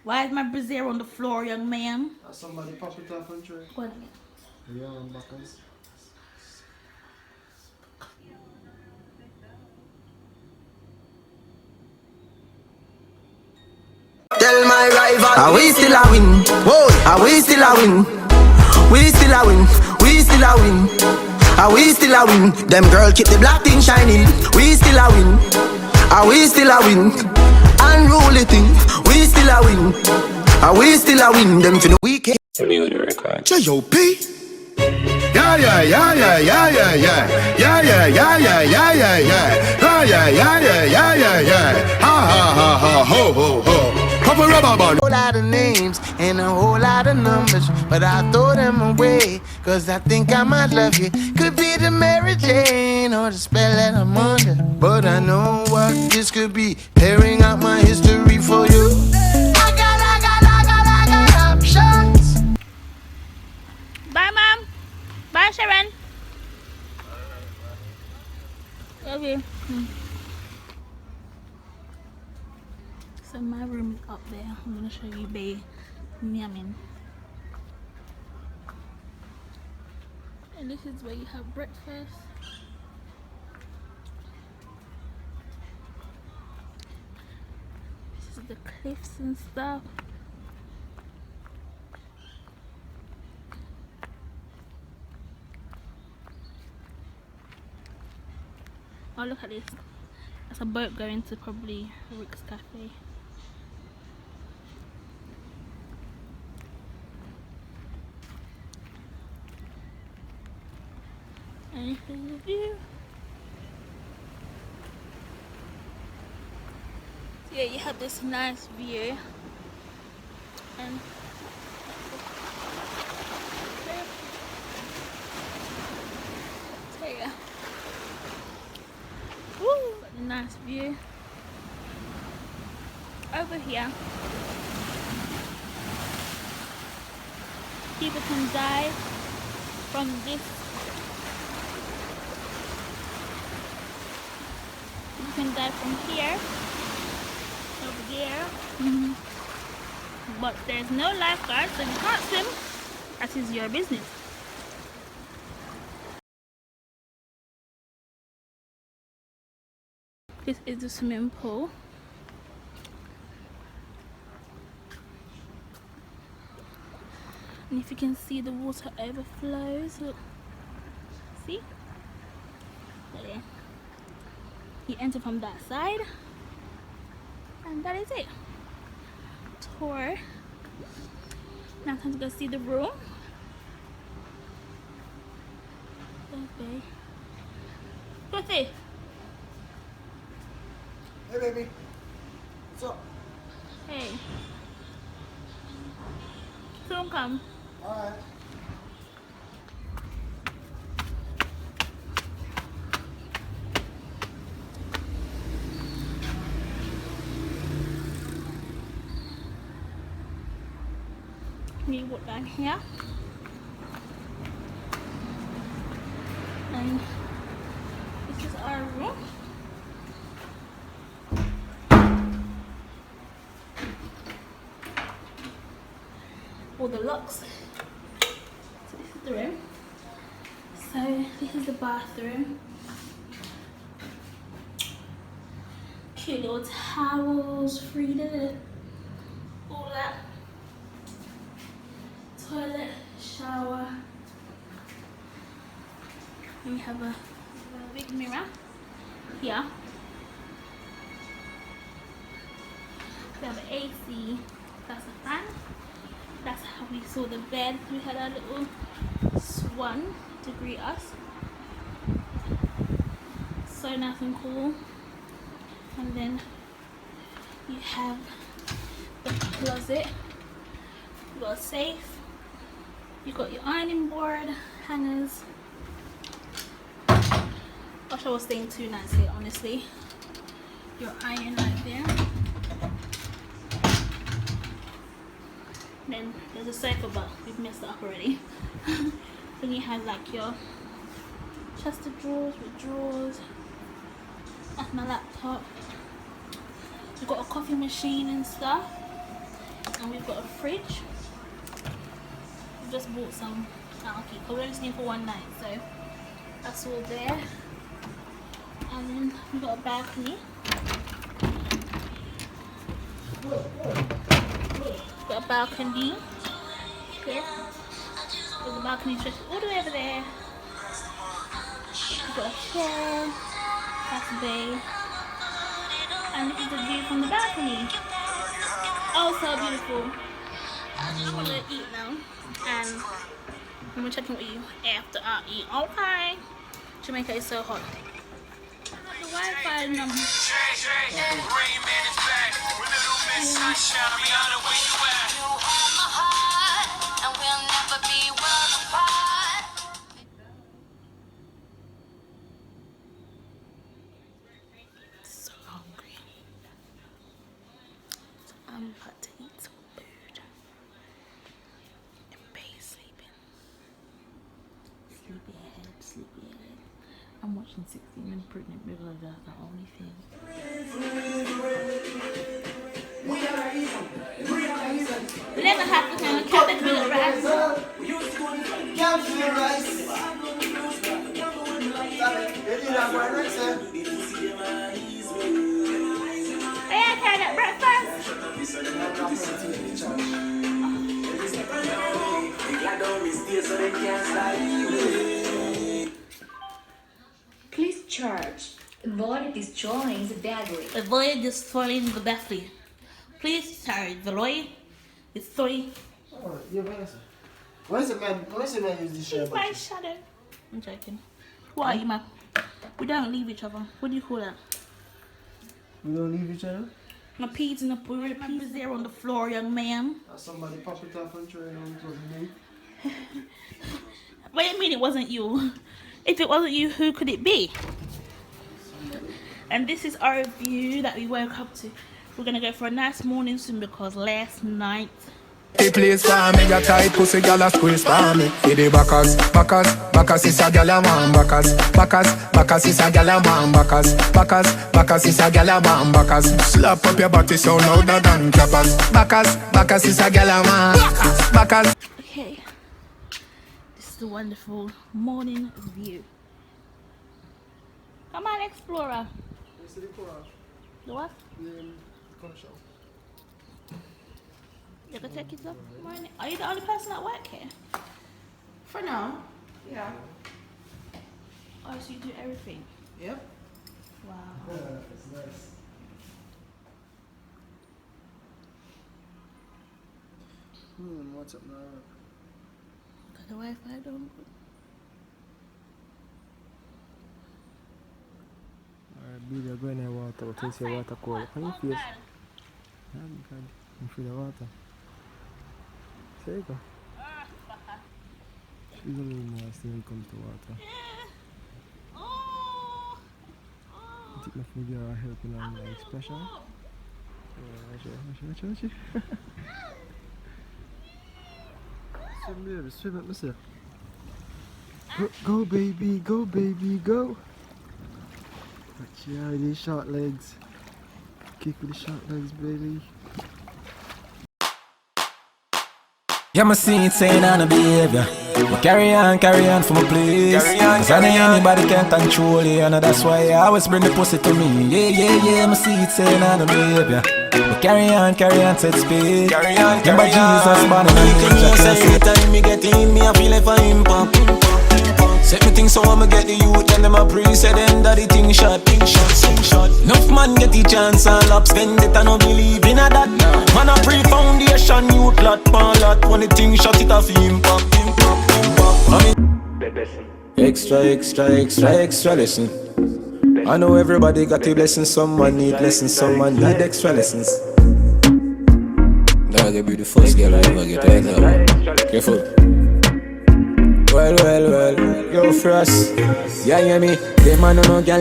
Why is my brazier on the floor, young man? Somebody pop it off and try. Go on. Yeah, I'm back on. Tell my rival, are we still a win? Whoa, are we still a win? We still a win, we still a win. Are we still a win? Them girl keep the black thing shining. We still a win. Are we still a win? Unruly thing. We still a win. Are we still a win? Them for the weekend. J.O.P. Yeah, yeah, yeah, yeah, yeah, yeah, yeah. Yeah, yeah, yeah, yeah, yeah, yeah, yeah. Yeah, yeah, yeah, yeah, yeah, yeah, yeah. Ha, ha, ha, ha, ho, ho, ho. Pop a rubber band. A whole lot of names and a whole lot of numbers, but I throw them away, cause I think I might love you. Could be the Mary Jane or the spell that I'm under, but I know what this could be. Tearing out my history for you. I got options. Bye, Mom. Bye, Sharon. Love you. So my room is up there. I'm gonna show you Bay Miamin. And this is where you have breakfast. This is the cliffs and stuff. Oh, look at this. That's a boat going to probably Rick's Cafe. And this is the view. So yeah, you have this nice view. And so yeah. Woo, nice view. Over here, people can dive from this. You can dive from here over there. But there's no lifeguard, so you can't swim. That is your business. This is the swimming pool. And if you can see, the water overflows. Look. See? There. You enter from that side. And that is it. Tour. Now time to go see the room. Okay. Go see. Hey, baby. What's up? Hey. Soon come. Alright. We walk down here. And this is our room. All the locks. So this is the room. So this is the bathroom. Cute little towels, freedom, all that. Toilet, shower. And we have a big mirror here. We have an AC. That's a fan. That's how we saw the bed. We had a little swan to greet us. So nice and cool. And then you have the closet. You got a safe. You got your ironing board, hangers. Gosh, I was staying too nice here, honestly. Your iron right there. Then there's a sofa, but we've messed it up already. Then you have like your chest of drawers with drawers. That's my laptop. We've got a coffee machine and stuff. And we've got a fridge. We just bought some alky because we're only staying for one night, so that's all there. And then we've got a balcony. Got a balcony. Okay. There's a balcony stretched all the way over there. We've got a chair. That's a bay. And this is the view from the balcony. Oh, so beautiful. I'm gonna eat now. And I'm gonna check in with you after I eat. Okay. Jamaica is so hot. The Wi-Fi number. So hungry. So I'm about to eat some food. And Bay sleeping. Sleepyhead. I'm watching 16 and Pregnant because that's the only thing. We never have to kind of cabbage with the rice. Hey, I had at breakfast. Please charge. Avoid destroying the battery. Avoid destroying the battery. Please charge. Avoid destroying. Oh, you're better. Why is it man use this share She's my shadow. I'm joking. What are you, man? We don't leave each other. What do you call that? We don't leave each other? My peas in the my peas there on the floor, young man. Somebody pop it off and try it on me. What do you mean it wasn't you? If it wasn't you, who could it be? And this is our view that we woke up to. We're gonna go for a nice morning swim because last night. The place for me, a tight pussy gal a squeeze for me. The Bacchus is a gal a man. Bacchus is a gal a man. Bacchus is a gal a man. Bacchus, slap up your body so louder than clappers. Bacchus is a gal a man. Bacchus. Okay, this is the wonderful morning view. Come on, Explorer. The what? You gonna take it up? Morning. Are you the only person at work here? For now? Yeah. Oh, so you do everything? Yep. Wow. Yeah, it's nice. What's up now? Got the Wi-Fi done. Alright, baby, you're going to water. Taste your water cold. Can you feel it? Yeah, you feel the water. There you go. She's a little nasty when it comes to water. Oh. I think my food are helping on like special. Watch it. Swim, baby, swim at myself. Go, baby, go. Watch out with these short legs. Kick with the short legs, baby. Yeah, my scene saying on a behavior. But carry on for my place. Cause I know anybody can control you, and that's why I always bring the pussy to me. Yeah, my seat saying on a behavior. But carry on, set speed. Remember Jesus, born in a every time me get in, me I feel like for impact. Set me things so I'ma get the youth, and them a pre say them that the thing shot. Enough man get the chance and lap spend it, I no believe in a that. Man a pre-foundation, youth lot, pan lot. When the thing shot it off impact. Extra lesson. I know everybody got a blessing, someone need lessons, someone need extra lessons. Dog, you be the first girl I ever get right now. Careful. Well, yo, Frost. Yeah, hear me? Them man no girl.